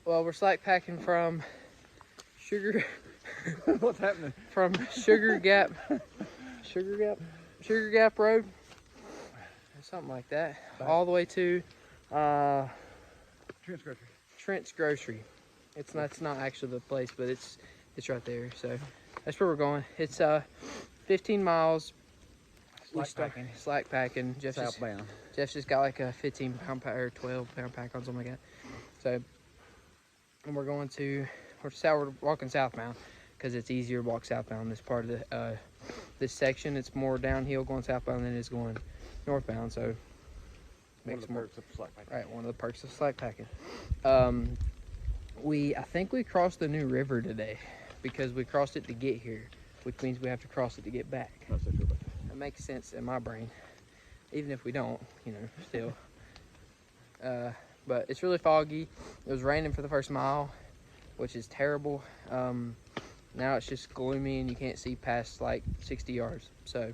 Well, we're slack packing from Sugar. What's happening? From Sugar Gap Road, or something like that, all the way to Trent's Grocery. It's not actually the place, but it's right there. So that's where we're going. It's 15 miles. Slack packing. Southbound. Jeff's just got like a 15-pound pack or 12-pound pack on, something like that. So, and we're walking southbound because it's easier to walk southbound. This part of the this section, it's more downhill going southbound than it is going northbound. So, makes more. Right, one of the perks of slack packing. I think we crossed the new river today because we crossed it to get here, which means we have to cross it to get back. That makes sense in my brain, even if we don't, still. But it's really foggy. It was raining for the first mile, which is terrible. Now it's just gloomy and you can't see past like 60 yards. So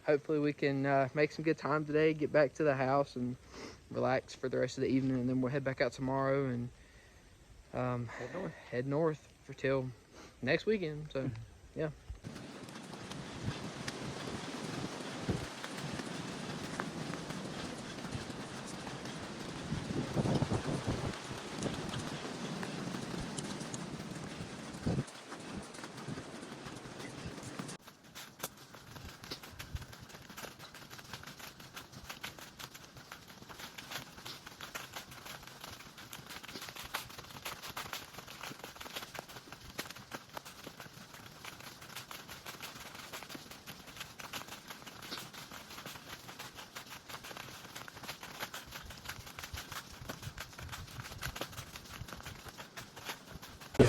hopefully we can make some good time today, get back to the house and relax for the rest of the evening, and then we'll head back out tomorrow and head north for till next weekend. So yeah.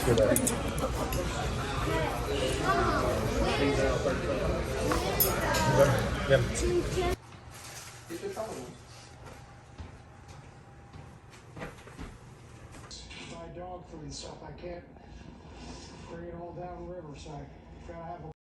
My dog food stuff, I can't bring it all down the river, so I gotta have a